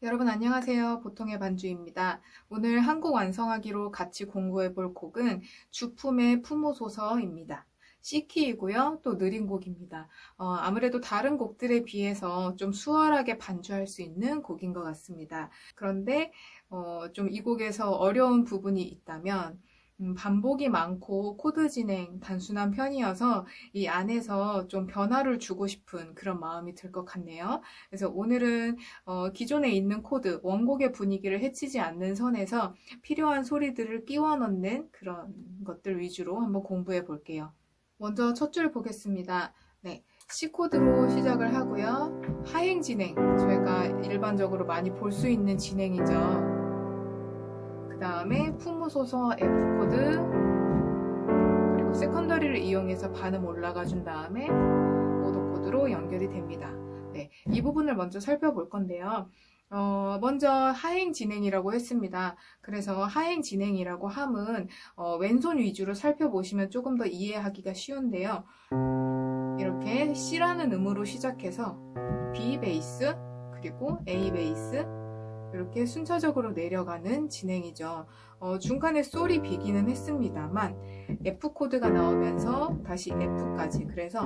여러분 안녕하세요. 보통의 반주입니다. 오늘 한 곡 완성하기로 같이 공부해 볼 곡은 주품의 품오소서입니다. C키이고요. 또 느린 곡입니다. 아무래도 다른 곡들에 비해서 좀 수월하게 반주할 수 있는 곡인 것 같습니다. 그런데 좀 이 곡에서 어려운 부분이 있다면 반복이 많고 코드 진행 단순한 편이어서 이 안에서 좀 변화를 주고 싶은 그런 마음이 들 것 같네요. 그래서 오늘은 기존에 있는 코드, 원곡의 분위기를 해치지 않는 선에서 필요한 소리들을 끼워 넣는 그런 것들 위주로 한번 공부해 볼게요. 먼저 첫 줄 보겠습니다. 네, C 코드로 시작을 하고요. 하행 진행, 저희가 일반적으로 많이 볼 수 있는 진행이죠. 그 다음에 품오소서 F 코드, 그리고 세컨더리를 이용해서 반음 올라가 준 다음에 오도 코드로 연결이 됩니다. 네, 이 부분을 먼저 살펴볼 건데요. 먼저 하행 진행이라고 했습니다. 그래서 하행 진행이라고 함은 왼손 위주로 살펴보시면 조금 더 이해하기가 쉬운데요. 이렇게 C라는 음으로 시작해서 B 베이스, 그리고 A 베이스, 이렇게 순차적으로 내려가는 진행이죠. 중간에 솔이 비기는 했습니다만 F 코드가 나오면서 다시 F까지, 그래서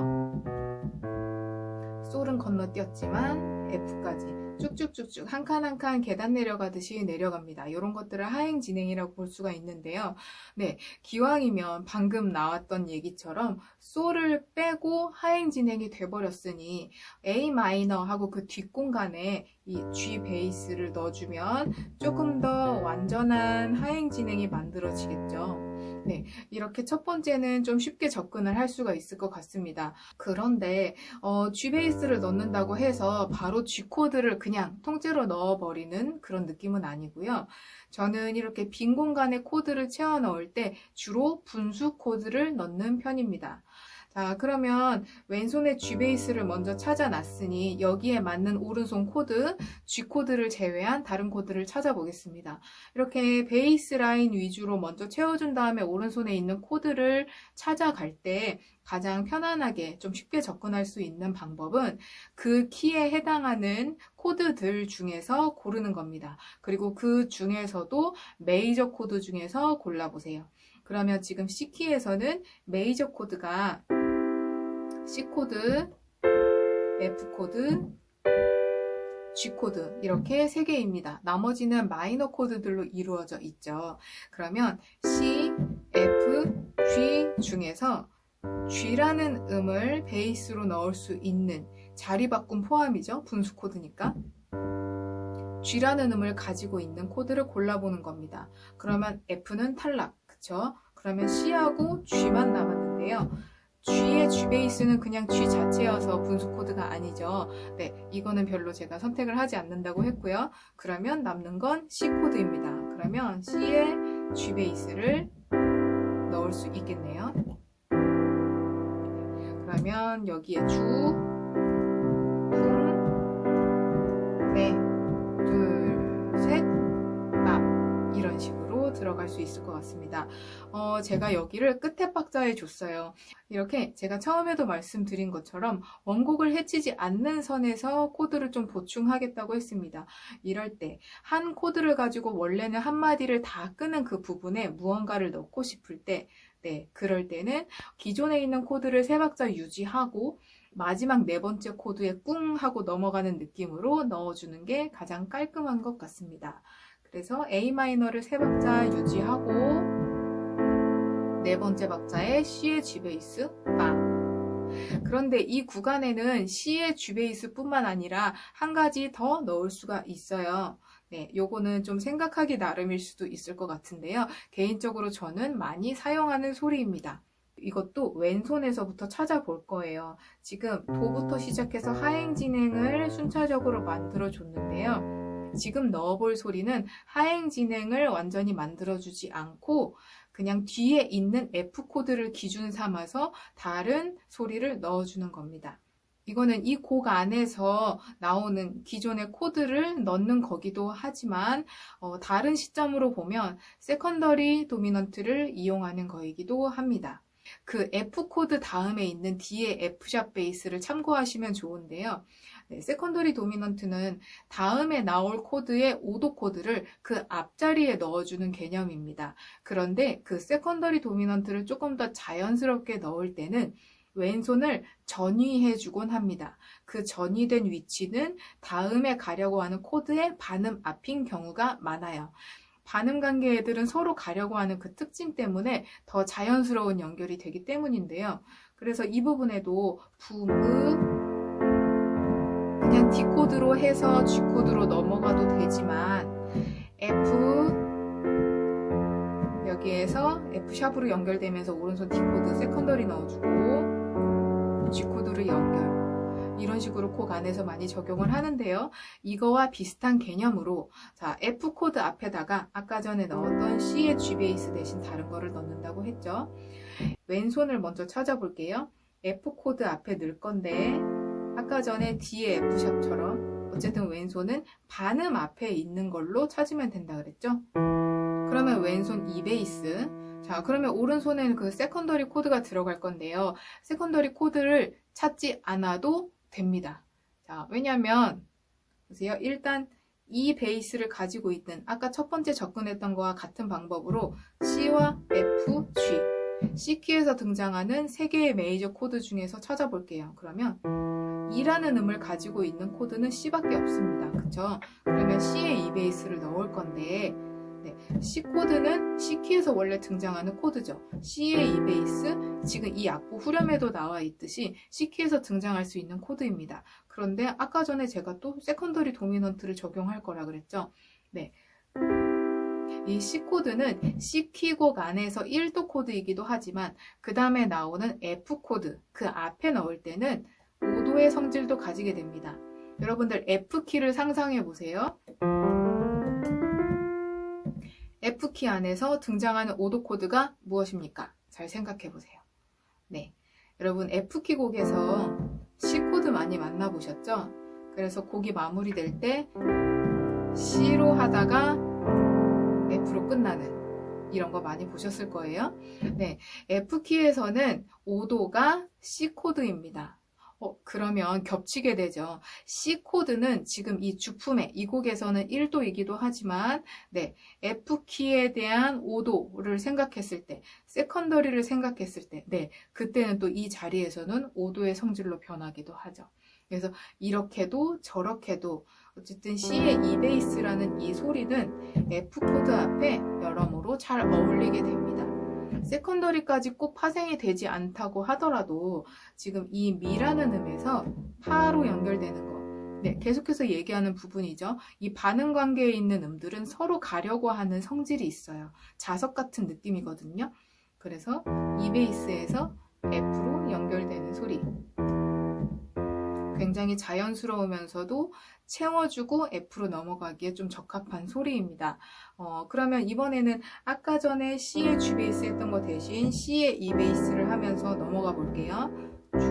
솔은 건너뛰었지만 F까지 쭉쭉쭉쭉 한 칸 한 칸 계단 내려가듯이 내려갑니다. 이런 것들을 하행 진행이라고 볼 수가 있는데요. 네, 기왕이면 방금 나왔던 얘기처럼 솔을 빼고 하행 진행이 돼버렸으니 A 마이너하고 그 뒷공간에 이 G 베이스를 넣어주면 조금 더 완전한 하행 진행이 만들어지겠죠. 네, 이렇게 첫 번째는 좀 쉽게 접근을 할 수가 있을 것 같습니다. 그런데 G 베이스를 넣는다고 해서 바로 G 코드를 그냥 통째로 넣어버리는 그런 느낌은 아니고요. 저는 이렇게 빈 공간에 코드를 채워 넣을 때 주로 분수 코드를 넣는 편입니다. 자, 그러면 왼손에 G 베이스를 먼저 찾아놨으니 여기에 맞는 오른손 코드, G 코드를 제외한 다른 코드를 찾아보겠습니다. 이렇게 베이스 라인 위주로 먼저 채워준 다음에 오른손에 있는 코드를 찾아갈 때 가장 편안하게 좀 쉽게 접근할 수 있는 방법은 그 키에 해당하는 코드들 중에서 고르는 겁니다. 그리고 그 중에서도 메이저 코드 중에서 골라보세요. 그러면 지금 C키에서는 메이저 코드가 C 코드, F 코드, G 코드 이렇게 3개입니다. 나머지는 마이너 코드들로 이루어져 있죠. 그러면 C, F, G 중에서 G라는 음을 베이스로 넣을 수 있는 자리 바꿈 포함이죠. 분수 코드니까. G라는 음을 가지고 있는 코드를 골라보는 겁니다. 그러면 F는 탈락, 그쵸? 그러면 C하고 G만 남았는데요. G의 G 베이스는 그냥 G 자체여서 분수 코드가 아니죠. 네, 이거는 별로 제가 선택을 하지 않는다고 했고요. 그러면 남는 건 C 코드입니다. 그러면 C의 G 베이스를 넣을 수 있겠네요. 그러면 여기에 주, 품, 네, 둘, 셋, 납 이런 식으로 들어갈 수 있을 것 같습니다. 제가 여기를 끝에 박자에 줬어요. 이렇게 제가 처음에도 말씀드린 것처럼 원곡을 해치지 않는 선에서 코드를 좀 보충하겠다고 했습니다. 이럴 때 한 코드를 가지고 원래는 한 마디를 다 끄는 그 부분에 무언가를 넣고 싶을 때, 네, 그럴 때는 기존에 있는 코드를 3박자 유지하고 마지막 4번째 코드에 꿍 하고 넘어가는 느낌으로 넣어주는 게 가장 깔끔한 것 같습니다. 그래서 A 마이너를 3박자 유지하고 4번째 박자에 C의 G 베이스 빵. 그런데 이 구간에는 C의 G 베이스 뿐만 아니라 한 가지 더 넣을 수가 있어요. 네, 요거는 좀 생각하기 나름일 수도 있을 것 같은데요. 개인적으로 저는 많이 사용하는 소리입니다. 이것도 왼손에서부터 찾아볼 거예요. 지금 도부터 시작해서 하행 진행을 순차적으로 만들어 줬는데요. 지금 넣어볼 소리는 하행 진행을 완전히 만들어주지 않고 그냥 뒤에 있는 F 코드를 기준 삼아서 다른 소리를 넣어주는 겁니다. 이거는 이 곡 안에서 나오는 기존의 코드를 넣는 거기도 하지만 다른 시점으로 보면 세컨더리 도미넌트를 이용하는 거이기도 합니다. 그 F 코드 다음에 있는 D의 F샵 베이스를 참고하시면 좋은데요. 네, 세컨더리 도미넌트는 다음에 나올 코드의 오도 코드를 그 앞자리에 넣어주는 개념입니다. 그런데 그 세컨더리 도미넌트를 조금 더 자연스럽게 넣을 때는 왼손을 전위해주곤 합니다. 그 전위된 위치는 다음에 가려고 하는 코드의 반음 앞인 경우가 많아요. 반음 관계 애들은 서로 가려고 하는 그 특징 때문에 더 자연스러운 연결이 되기 때문인데요. 그래서 이 부분에도 붐, 그냥 D 코드로 해서 G 코드로 넘어가도 되지만 F, 여기에서 F 샵으로 연결되면서 오른손 D 코드 세컨더리 넣어주고 G 코드로 연결, 이런 식으로 곡 안에서 많이 적용을 하는데요. 이거와 비슷한 개념으로 자, F 코드 앞에다가 아까 전에 넣었던 C의 G 베이스 대신 다른 거를 넣는다고 했죠. 왼손을 먼저 찾아볼게요. F 코드 앞에 넣을 건데 아까 전에 D의 F샵처럼 어쨌든 왼손은 반음 앞에 있는 걸로 찾으면 된다 그랬죠. 그러면 왼손 E 베이스, 자 그러면 오른손에는 그 세컨더리 코드가 들어갈 건데요. 세컨더리 코드를 찾지 않아도 됩니다. 자, 왜냐면 보세요. 일단 이 베이스를 가지고 있는 아까 첫 번째 접근했던 거와 같은 방법으로 C와 F, G, C키에서 등장하는 세 개의 메이저 코드 중에서 찾아볼게요. 그러면 E라는 음을 가지고 있는 코드는 C밖에 없습니다. 그쵸? 그러면 C의 E 베이스를 넣을 건데 네, C 코드는 C키에서 원래 등장하는 코드죠. C의 E 베이스, 지금 이 악보 후렴에도 나와 있듯이 C키에서 등장할 수 있는 코드입니다. 그런데 아까 전에 제가 또 세컨더리 도미넌트를 적용할 거라 그랬죠. 네, 이 C 코드는 C키 곡 안에서 1도 코드이기도 하지만 그 다음에 나오는 F 코드, 그 앞에 넣을 때는 5도의 성질도 가지게 됩니다. 여러분들 F키를 상상해 보세요. F키 안에서 등장하는 5도 코드가 무엇입니까? 잘 생각해 보세요. 네, 여러분 F키 곡에서 C 코드 많이 만나보셨죠? 그래서 곡이 마무리될 때 C로 하다가 F로 끝나는 이런 거 많이 보셨을 거예요. 네, F키에서는 5도가 C 코드입니다. 그러면 겹치게 되죠. C 코드는 지금 이 주품의 이 곡에서는 1도이기도 하지만 네, F키에 대한 5도를 생각했을 때, 세컨더리를 생각했을 때 네, 그때는 또 이 자리에서는 5도의 성질로 변하기도 하죠. 그래서 이렇게도 저렇게도 어쨌든 C의 E 베이스라는 이 소리는 F 코드 앞에 여러모로 잘 어울리게 됩니다. 세컨더리까지 꼭 파생이 되지 않다고 하더라도 지금 이 미라는 음에서 파로 연결되는 거, 네, 계속해서 얘기하는 부분이죠. 이 반응 관계에 있는 음들은 서로 가려고 하는 성질이 있어요. 자석 같은 느낌이거든요. 그래서 E 베이스에서 F로 연결되는 소리, 굉장히 자연스러우면서도 채워주고 F로 넘어가기에 좀 적합한 소리입니다. 그러면 이번에는 아까 전에 C의 G 베이스 했던 거 대신 C의 E 베이스를 하면서 넘어가 볼게요. 주,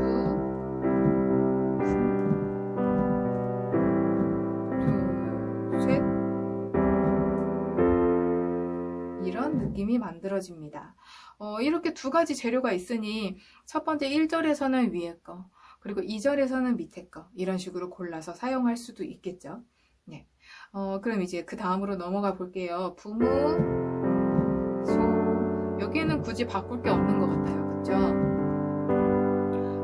둘, 셋, 이런 느낌이 만들어집니다. 이렇게 두 가지 재료가 있으니 첫 번째 1절에서는 위에 거, 그리고 2절에서는 밑에 거, 이런 식으로 골라서 사용할 수도 있겠죠. 네. 그럼 이제 그 다음으로 넘어가 볼게요. 부무, 소. 여기에는 굳이 바꿀 게 없는 것 같아요. 그쵸?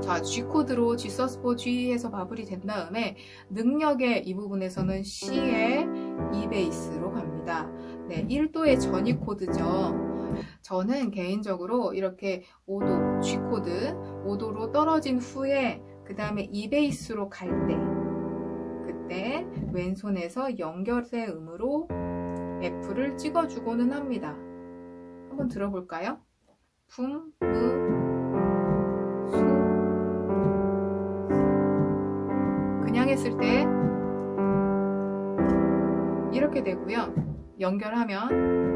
자, G 코드로 G sus4 G 해서 마무리 된 다음에 능력의 이 부분에서는 C의 E 베이스로 갑니다. 네, 1도의 전위 코드죠. 저는 개인적으로 이렇게 5도, G 코드 5도로 떨어진 후에 그 다음에 E 베이스로 갈 때, 그때 왼손에서 연결의 음으로 F를 찍어주고는 합니다. 한번 들어볼까요? 품, 무, 소. 그냥 했을 때 이렇게 되고요. 연결하면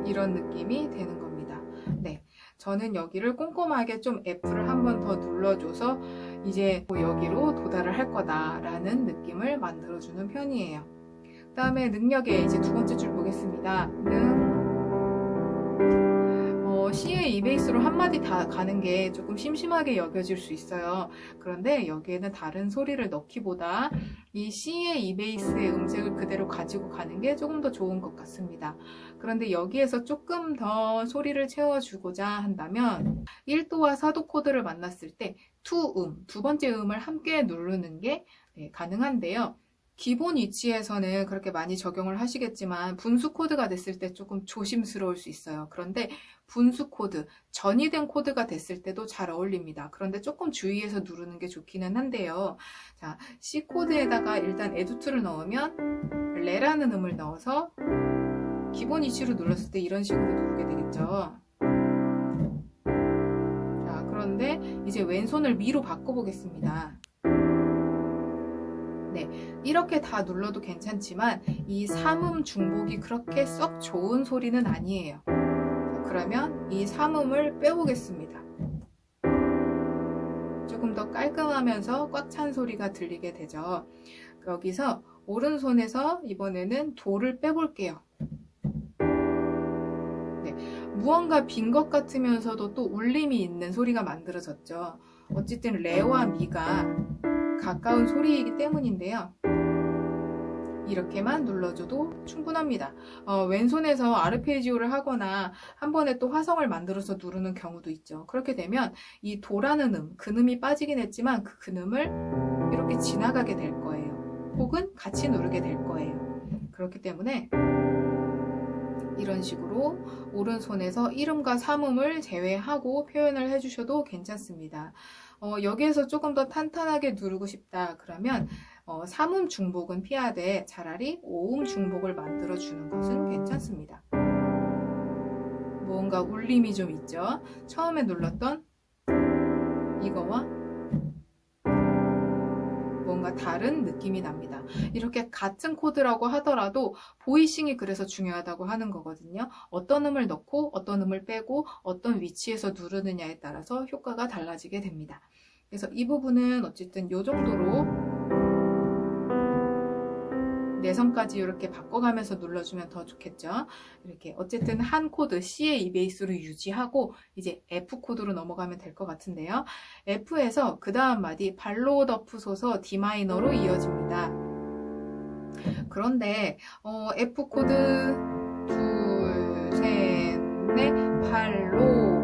이런 느낌이 되는 겁니다. 네, 저는 여기를 꼼꼼하게 좀 F를 한 번 더 눌러줘서 이제 여기로 도달을 할 거다라는 느낌을 만들어주는 편이에요. 그 다음에 능력의 이제 두 번째 줄 보겠습니다. C의 E 베이스로 한마디 다 가는 게 조금 심심하게 여겨질 수 있어요. 그런데 여기에는 다른 소리를 넣기보다 이 C의 E 베이스의 음색을 그대로 가지고 가는 게 조금 더 좋은 것 같습니다. 그런데 여기에서 조금 더 소리를 채워주고자 한다면 1도와 4도 코드를 만났을 때 투음, 두 번째 음을 함께 누르는 게 가능한데요. 기본 위치에서는 그렇게 많이 적용을 하시겠지만 분수 코드가 됐을 때 조금 조심스러울 수 있어요. 그런데 분수 코드, 전이 된 코드가 됐을 때도 잘 어울립니다. 그런데 조금 주의해서 누르는 게 좋기는 한데요. 자, C 코드에다가 일단 에듀2를 넣으면 레라는 음을 넣어서 기본 위치로 눌렀을 때 이런 식으로 누르게 되겠죠. 자, 그런데 이제 왼손을 미로 바꿔보겠습니다. 네, 이렇게 다 눌러도 괜찮지만 이 3음 중복이 그렇게 썩 좋은 소리는 아니에요. 그러면 이 3음을 빼보겠습니다. 조금 더 깔끔하면서 꽉 찬 소리가 들리게 되죠. 여기서 오른손에서 이번에는 도를 빼볼게요. 네, 무언가 빈 것 같으면서도 또 울림이 있는 소리가 만들어졌죠. 어쨌든 레와 미가 가까운 소리이기 때문인데요. 이렇게만 눌러줘도 충분합니다. 왼손에서 아르페지오를 하거나 한 번에 또 화성을 만들어서 누르는 경우도 있죠. 그렇게 되면 이 도라는 음, 근음이 빠지긴 했지만 그 근음을 이렇게 지나가게 될 거예요. 혹은 같이 누르게 될 거예요. 그렇기 때문에 이런 식으로 오른손에서 1음과 3음을 제외하고 표현을 해주셔도 괜찮습니다. 여기에서 조금 더 탄탄하게 누르고 싶다 그러면 3음 중복은 피하되 차라리 5음 중복을 만들어주는 것은 괜찮습니다. 뭔가 울림이 좀 있죠. 처음에 눌렀던 이거와 뭔가 다른 느낌이 납니다. 이렇게 같은 코드라고 하더라도 보이싱이 그래서 중요하다고 하는 거거든요. 어떤 음을 넣고 어떤 음을 빼고 어떤 위치에서 누르느냐에 따라서 효과가 달라지게 됩니다. 그래서 이 부분은 어쨌든 이 정도로 내선까지 이렇게 바꿔가면서 눌러주면 더 좋겠죠. 이렇게 어쨌든 한 코드 C의 E 베이스로 유지하고 이제 F 코드로 넘어가면 될 것 같은데요. F에서 그 다음 마디 발로 덮으소서 D 마이너로 이어집니다. 그런데 F 코드 둘, 셋, 넷, 발로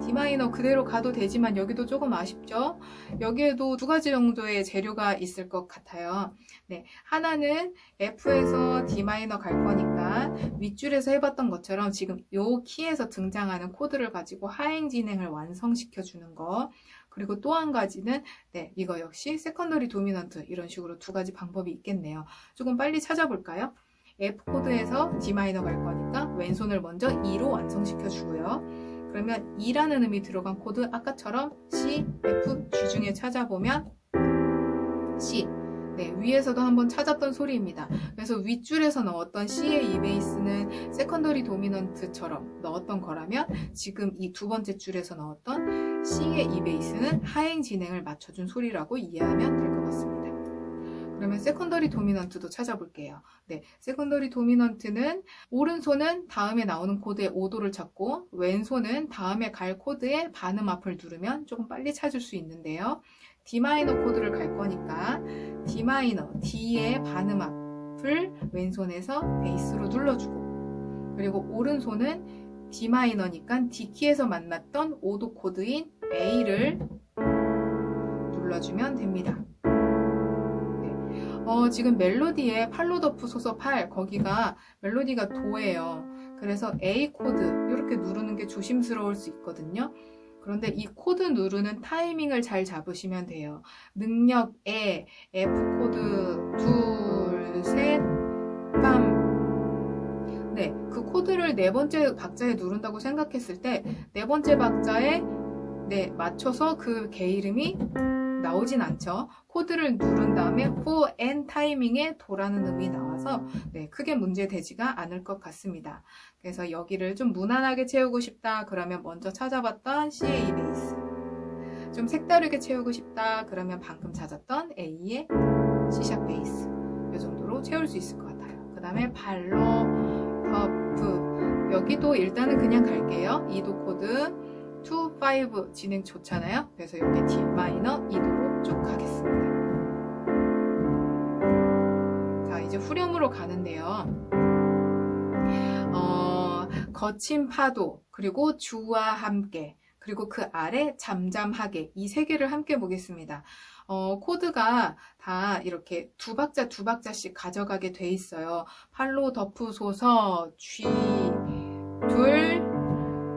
D 마이너 그대로 가도 되지만 여기도 조금 아쉽죠? 여기에도 두 가지 정도의 재료가 있을 것 같아요. 네, 하나는 F에서 D 마이너 갈 거니까 윗줄에서 해봤던 것처럼 지금 이 키에서 등장하는 코드를 가지고 하행 진행을 완성시켜 주는 거. 그리고 또 한 가지는 이거 역시 세컨더리 도미넌트 이런 식으로 두 가지 방법이 있겠네요. 조금 빨리 찾아볼까요? F 코드에서 D 마이너 갈 거니까 왼손을 먼저 E로 완성시켜 주고요. 그러면 E라는 음이 들어간 코드 아까처럼 C, F, G 중에 찾아보면 C. 네, 위에서도 한번 찾았던 소리입니다. 그래서 윗줄에서 넣었던 C의 E 베이스는 세컨더리 도미넌트처럼 넣었던 거라면 지금 이 두 번째 줄에서 넣었던 C의 E 베이스는 하행 진행을 맞춰준 소리라고 이해하면 될 것 같습니다. 그러면 세컨더리 도미넌트도 찾아볼게요. 네, 세컨더리 도미넌트는 오른손은 다음에 나오는 코드의 5도를 찾고 왼손은 다음에 갈 코드의 반음 앞을 누르면 조금 빨리 찾을 수 있는데요. D 마이너 코드를 갈 거니까 D 마이너, D의 반음 앞을 왼손에서 베이스로 눌러주고 그리고 오른손은 D 마이너니까 D 키에서 만났던 5도 코드인 A를 눌러주면 됩니다. 지금 멜로디에 팔로 덮으소서 8 거기가 멜로디가 도예요. 그래서 A 코드 이렇게 누르는 게 조심스러울 수 있거든요. 그런데 이 코드 누르는 타이밍을 잘 잡으시면 돼요. 능력에 F 코드 둘, 셋, 빰. 네, 그 코드를 네 번째 박자에 누른다고 생각했을 때 네 번째 박자에 맞춰서 그 개 이름이 나오진 않죠. 코드를 누른 다음에 for and 타이밍에 도라는 음이 나와서 크게 문제되지가 않을 것 같습니다. 그래서 여기를 좀 무난하게 채우고 싶다 그러면 먼저 찾아봤던 C의 E 베이스, 좀 색다르게 채우고 싶다 그러면 방금 찾았던 A의 C샵 베이스 이 정도로 채울 수 있을 것 같아요. 그 다음에 발로, 덮프, 여기도 일단은 그냥 갈게요. 2도 코드 2, 5 진행 좋잖아요. 그래서 이렇게 D 마이너 2도로 쭉 가겠습니다. 자, 이제 후렴으로 가는데요. 거친 파도, 그리고 주와 함께, 그리고 그 아래 잠잠하게, 이 세 개를 함께 보겠습니다. 코드가 다 이렇게 두 박자씩 가져가게 돼 있어요. 팔로 덮으소서, G, 둘,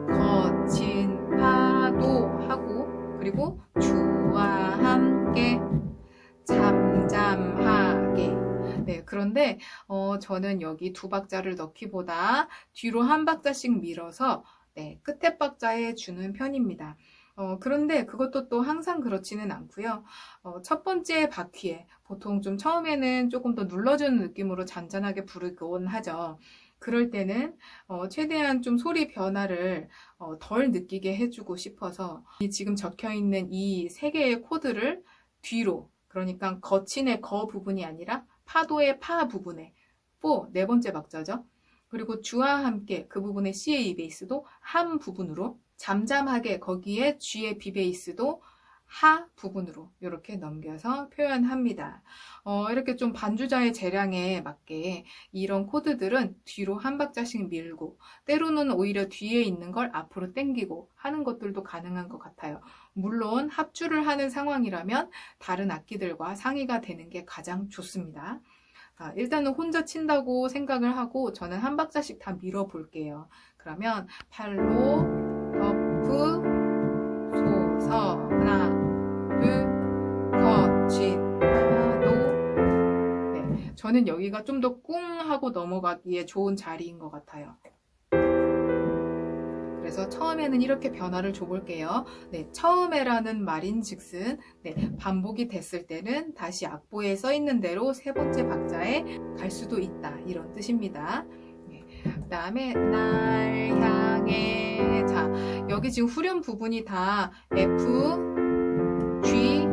거친 파도 하고, 그리고 주와 함께, 잠잠하게. 네, 그런데 저는 여기 두 박자를 넣기보다 뒤로 한 박자씩 밀어서 네, 끝에 박자에 주는 편입니다. 그런데 그것도 또 항상 그렇지는 않고요. 첫 번째 바퀴에 보통 좀 처음에는 조금 더 눌러주는 느낌으로 잔잔하게 부르곤 하죠. 그럴 때는 최대한 좀 소리 변화를 덜 느끼게 해주고 싶어서 지금 적혀있는 이 세 개의 코드를 뒤로, 그러니까 거친의 거 부분이 아니라 파도의 파 부분에 네 번째 박자죠. 그리고 주와 함께 그 부분의 C의 E 베이스도 한 부분으로, 잠잠하게 거기에 G의 B 베이스도 하 부분으로 이렇게 넘겨서 표현합니다. 이렇게 좀 반주자의 재량에 맞게 이런 코드들은 뒤로 한 박자씩 밀고, 때로는 오히려 뒤에 있는 걸 앞으로 당기고 하는 것들도 가능한 것 같아요. 물론 합주를 하는 상황이라면 다른 악기들과 상의가 되는 게 가장 좋습니다. 일단은 혼자 친다고 생각을 하고 저는 한 박자씩 다 밀어 볼게요. 그러면 팔로 덮으 소서 하나 둘 거친 파도. 네, 저는 여기가 좀 더 꿍 하고 넘어가기에 좋은 자리인 것 같아요. 그래서 처음에는 이렇게 변화를 줘볼게요. 네, 처음에라는 말인즉슨 네, 반복이 됐을 때는 다시 악보에 써있는 대로 세 번째 박자에 갈 수도 있다, 이런 뜻입니다. 네, 그 다음에 날 향해. 자, 여기 지금 후렴 부분이 다 F, G,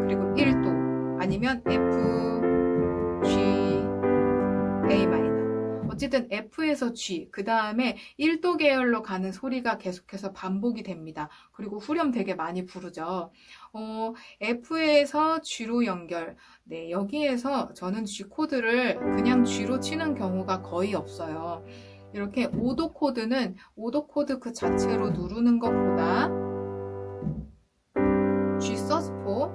그리고 1도 아니면 F, G, A 마이너. 어쨌든 F에서 G, 그 다음에 1도 계열로 가는 소리가 계속해서 반복이 됩니다. 그리고 후렴 되게 많이 부르죠. F에서 G로 연결. 네, 여기에서 저는 G 코드를 그냥 G로 치는 경우가 거의 없어요. 이렇게 5도 코드는 5도 코드 그 자체로 누르는 것보다 G 서스포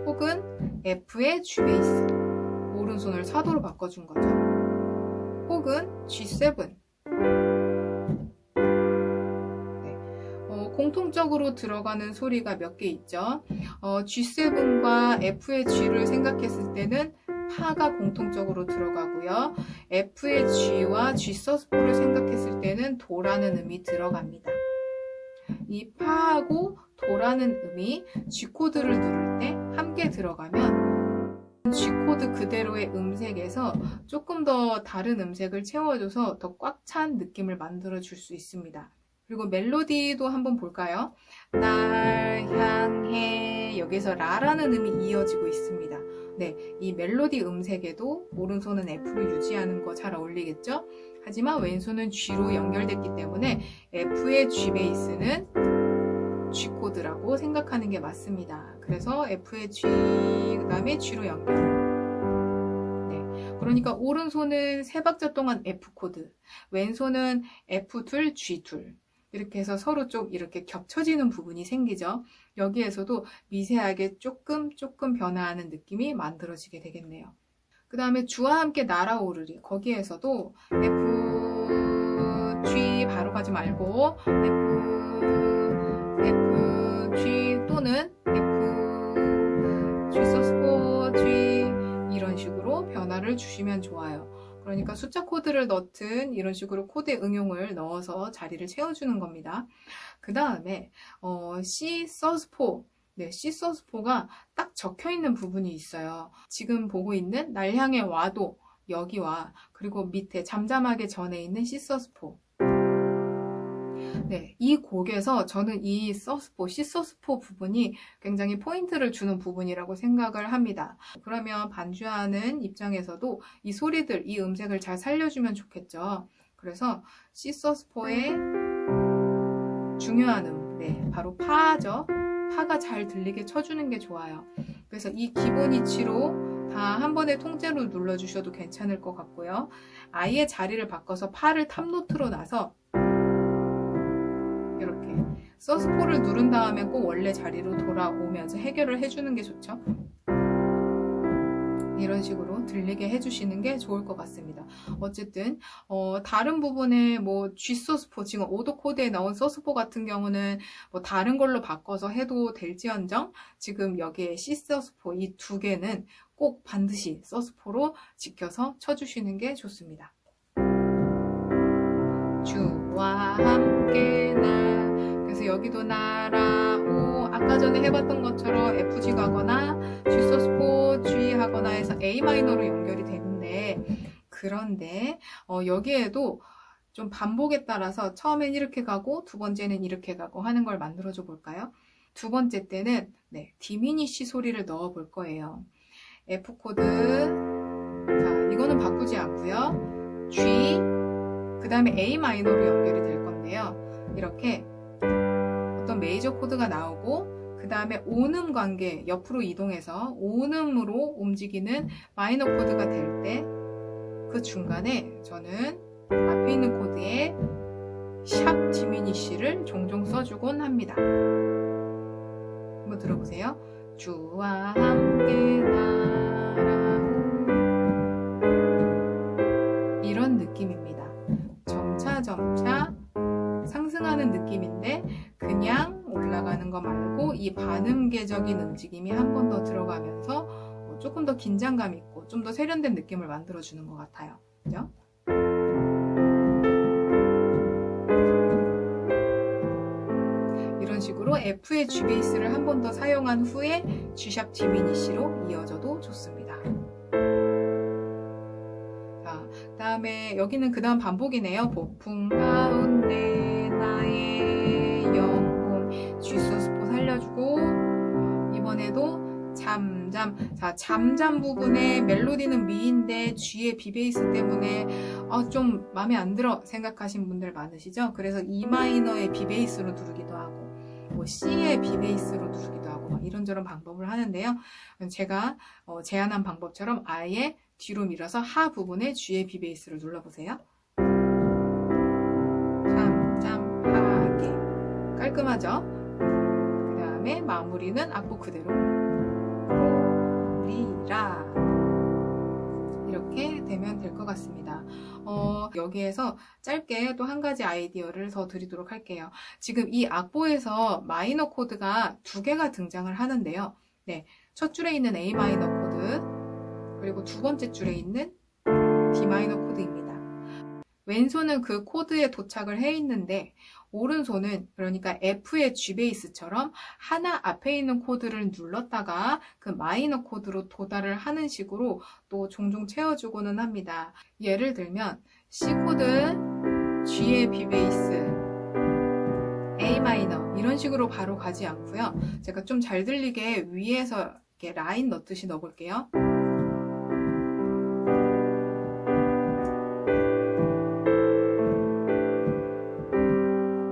혹은 F의 G 베이스, 오른손을 4도로 바꿔준 거죠. 혹은 G7. 네. 공통적으로 들어가는 소리가 몇 개 있죠. G7과 F의 G를 생각했을 때는 파가 공통적으로 들어가고요. F의 G와 G 서스포를 생각했을 때는 도라는 음이 들어갑니다. 이 파하고 도라는 음이 G 코드를 누를 때 함께 들어가면 G 코드 그대로의 음색에서 조금 더 다른 음색을 채워줘서 더 꽉 찬 느낌을 만들어 줄 수 있습니다. 그리고 멜로디도 한번 볼까요? 날 향해. 여기서 라라는 음이 이어지고 있습니다. 네, 이 멜로디 음색에도 오른손은 F로 유지하는 거 잘 어울리겠죠? 하지만 왼손은 G로 연결됐기 때문에 F의 G 베이스는 G 코드라고 생각하는 게 맞습니다. 그래서 F의 G, 그 다음에 G로 연결. 네, 그러니까 오른손은 세 박자 동안 F 코드, 왼손은 F2, G2. 이렇게 해서 서로 좀 이렇게 겹쳐지는 부분이 생기죠. 여기에서도 미세하게 조금 변화하는 느낌이 만들어지게 되겠네요. 그 다음에 주와 함께 날아오르리. 거기에서도 F, G 바로 가지 말고 F, G 또는 F, G 서스포, G 이런 식으로 변화를 주시면 좋아요. 그러니까 숫자 코드를 넣든 이런 식으로 코드의 응용을 넣어서 자리를 채워주는 겁니다. 그 다음에 C 서스포. 네, C 서스포가 딱 적혀있는 부분이 있어요. 지금 보고 있는 날 향해 와도 여기와 그리고 밑에 잠잠하게 전에 있는 C 서스포. 네, 이 곡에서 저는 이 서스포, C 서스포 부분이 굉장히 포인트를 주는 부분이라고 생각을 합니다. 그러면 반주하는 입장에서도 이 소리들, 이 음색을 잘 살려주면 좋겠죠. 그래서 C 서스포의 중요한 네, 바로 파죠. 파가 잘 들리게 쳐주는 게 좋아요. 그래서 이 기본 이치로 다 한 번에 통째로 눌러주셔도 괜찮을 것 같고요. 아예 자리를 바꿔서 파를 탑노트로 놔서 이렇게 서스포를 누른 다음에 꼭 원래 자리로 돌아오면서 해결을 해주는 게 좋죠. 이런 식으로 들리게 해주시는 게 좋을 것 같습니다. 어쨌든 다른 부분에 뭐 G 서스포, 지금 오도 코드에 나온 서스포 같은 경우는 뭐 다른 걸로 바꿔서 해도 될지언정 지금 여기에 C 서스포 이 두 개는 꼭 반드시 서스포로 지켜서 쳐주시는 게 좋습니다. 주와 함께 나, 그래서 여기도 나라오, 아까 전에 해봤던 것처럼 FG 가거나 G 서스포 G 하거나 해서 A 마이너로 연결이 되는데, 그런데 여기에도 좀 반복에 따라서 처음엔 이렇게 가고 두 번째는 이렇게 가고 하는 걸 만들어줘 볼까요? 두 번째 때는 네, 디미니시 소리를 넣어 볼 거예요. F 코드, 자 이거는 바꾸지 않고요. G, 그 다음에 A 마이너로 연결이 될 건데요. 이렇게 어떤 메이저 코드가 나오고 그 다음에 오음 관계 옆으로 이동해서 오음으로 움직이는 마이너 코드가 될 때 그 중간에 저는 앞에 있는 코드에 샵 디미니시를 종종 써주곤 합니다. 한번 들어보세요. 주와 함께 나라오, 이런 느낌입니다. 점차 상승하는 느낌인데 그냥 올라가는 거 말고 이 반음계적인 움직임이 한 번 더 들어가면서 조금 더 긴장감 있고 좀 더 세련된 느낌을 만들어주는 것 같아요. 그죠? 이런 식으로 F의 G 베이스를 한 번 더 사용한 후에 G샵 디미니시로 이어져도 좋습니다. 자, 다음에 여기는 그 다음 반복이네요. 폭풍 가운데 나의 영혼, G 서스포 살려주고, 이번에도 잠잠. 자, 잠잠 부분에 멜로디는 미인데 G의 B 베이스 때문에 좀 마음에 안 들어 생각하신 분들 많으시죠? 그래서 E 마이너의 B 베이스로 누르기도 하고 뭐 C의 B 베이스로 누르기도 하고 막 이런저런 방법을 하는데요. 제가 제안한 방법처럼 아예 뒤로 밀어서 하 부분에 G의 B 베이스를 눌러보세요. 잠잠하게 깔끔하죠? 그 다음에 마무리는 악보 그대로 리라, 이렇게 되면 될 것 같습니다. 여기에서 짧게 또 한 가지 아이디어를 더 드리도록 할게요. 지금 이 악보에서 마이너 코드가 두 개가 등장을 하는데요. 네, 첫 줄에 있는 A 마이너 코드, 그리고 두 번째 줄에 있는 D 마이너 코드입니다. 왼손은 그 코드에 도착을 해 있는데 오른손은 그러니까 F의 G 베이스처럼 하나 앞에 있는 코드를 눌렀다가 그 마이너 코드로 도달을 하는 식으로 또 종종 채워주고는 합니다. 예를 들면 C 코드, G의 B 베이스, A 마이너 이런 식으로 바로 가지 않고요. 제가 좀 잘 들리게 위에서 이렇게 라인 넣듯이 넣어볼게요.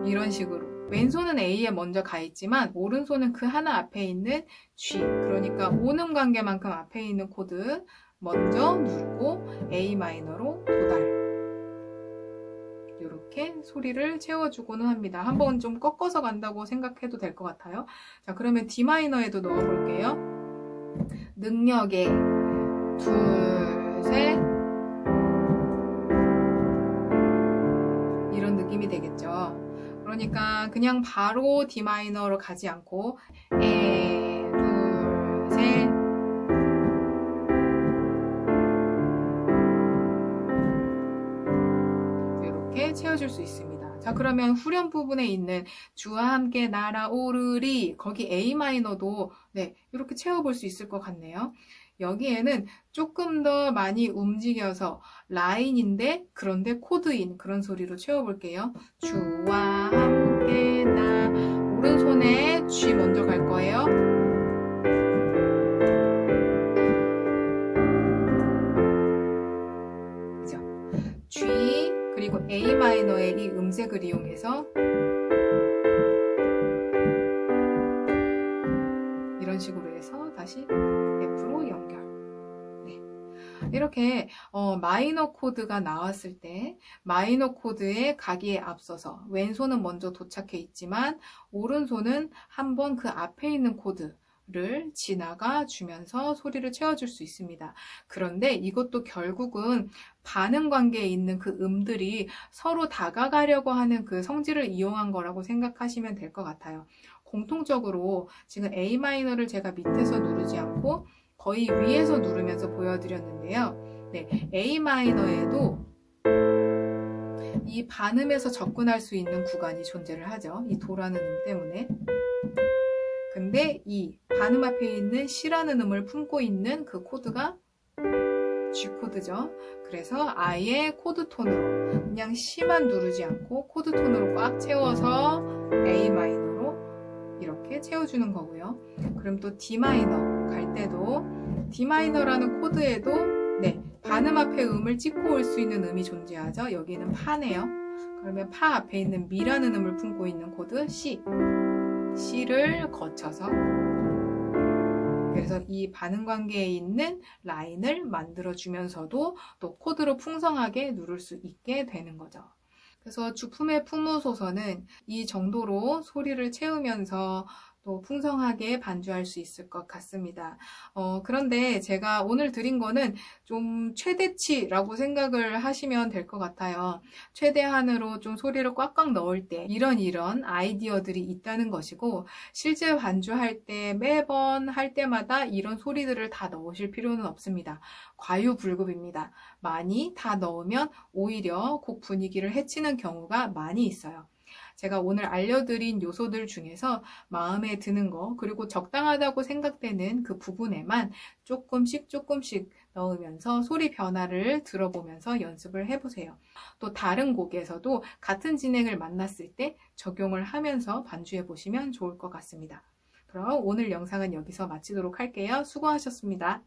이런 식으로 왼손은 A에 먼저 가 있지만 오른손은 그 하나 앞에 있는 G, 그러니까 오음 관계만큼 앞에 있는 코드 먼저 누르고 A 마이너로 도달, 이렇게 소리를 채워주고는 합니다. 한번 좀 꺾어서 간다고 생각해도 될 것 같아요. 자, 그러면 D 마이너에도 넣어볼게요. 능력에 둘, 셋, 이런 느낌이 되겠죠. 그러니까 그냥 바로 D 마이너로 가지 않고 에, 둘, 셋, 이렇게 채워줄 수 있습니다. 자, 그러면 후렴 부분에 있는 주와 함께 날아오르리, 거기 A 마이너도 네, 이렇게 채워볼 수 있을 것 같네요. 여기에는 조금 더 많이 움직여서 라인인데 그런데 코드인 그런 소리로 채워볼게요. 주와 함께 나 오른손에 G 먼저 갈 거예요. 그죠? G 그리고 A 마이너의 이 음색을 이용해서 이런 식으로 해서 다시 F로 연결. 네. 이렇게 마이너 코드가 나왔을 때 마이너 코드의 가기에 앞서서 왼손은 먼저 도착해 있지만 오른손은 한번 그 앞에 있는 코드를 지나가 주면서 소리를 채워줄 수 있습니다. 그런데 이것도 결국은 반응 관계에 있는 그 음들이 서로 다가가려고 하는 그 성질을 이용한 거라고 생각하시면 될 것 같아요. 공통적으로 지금 A 마이너를 제가 밑에서 누르지 않고 거의 위에서 누르면서 보여드렸는데요. 네, A 마이너에도 이 반음에서 접근할 수 있는 구간이 존재를 하죠. 이 도라는 음 때문에. 근데 이 반음 앞에 있는 C라는 음을 품고 있는 그 코드가 G 코드죠. 그래서 아예 코드 톤으로 그냥 C만 누르지 않고 코드 톤으로 꽉 채워서 A 마이너로 이렇게 채워주는 거고요. 그럼 또 D 마이너 갈 때도 D 마이너라는 코드에도 네, 반음 앞에 음을 찍고 올 수 있는 음이 존재하죠. 여기는 파네요. 그러면 파 앞에 있는 미라는 음을 품고 있는 코드 C. C를 거쳐서 그래서 이 반응 관계에 있는 라인을 만들어주면서도 또 코드로 풍성하게 누를 수 있게 되는 거죠. 그래서 주품의 풍무소서는 이 정도로 소리를 채우면서 또 풍성하게 반주할 수 있을 것 같습니다. 그런데 제가 오늘 드린 거는 좀 최대치라고 생각을 하시면 될 것 같아요. 최대한으로 좀 소리를 꽉꽉 넣을 때 이런 아이디어들이 있다는 것이고 실제 반주할 때 매번 할 때마다 이런 소리들을 다 넣으실 필요는 없습니다. 과유불급입니다. 많이 다 넣으면 오히려 곡 분위기를 해치는 경우가 많이 있어요. 제가 오늘 알려드린 요소들 중에서 마음에 드는 거 그리고 적당하다고 생각되는 그 부분에만 조금씩 넣으면서 소리 변화를 들어보면서 연습을 해보세요. 또 다른 곡에서도 같은 진행을 만났을 때 적용을 하면서 반주해 보시면 좋을 것 같습니다. 그럼 오늘 영상은 여기서 마치도록 할게요. 수고하셨습니다.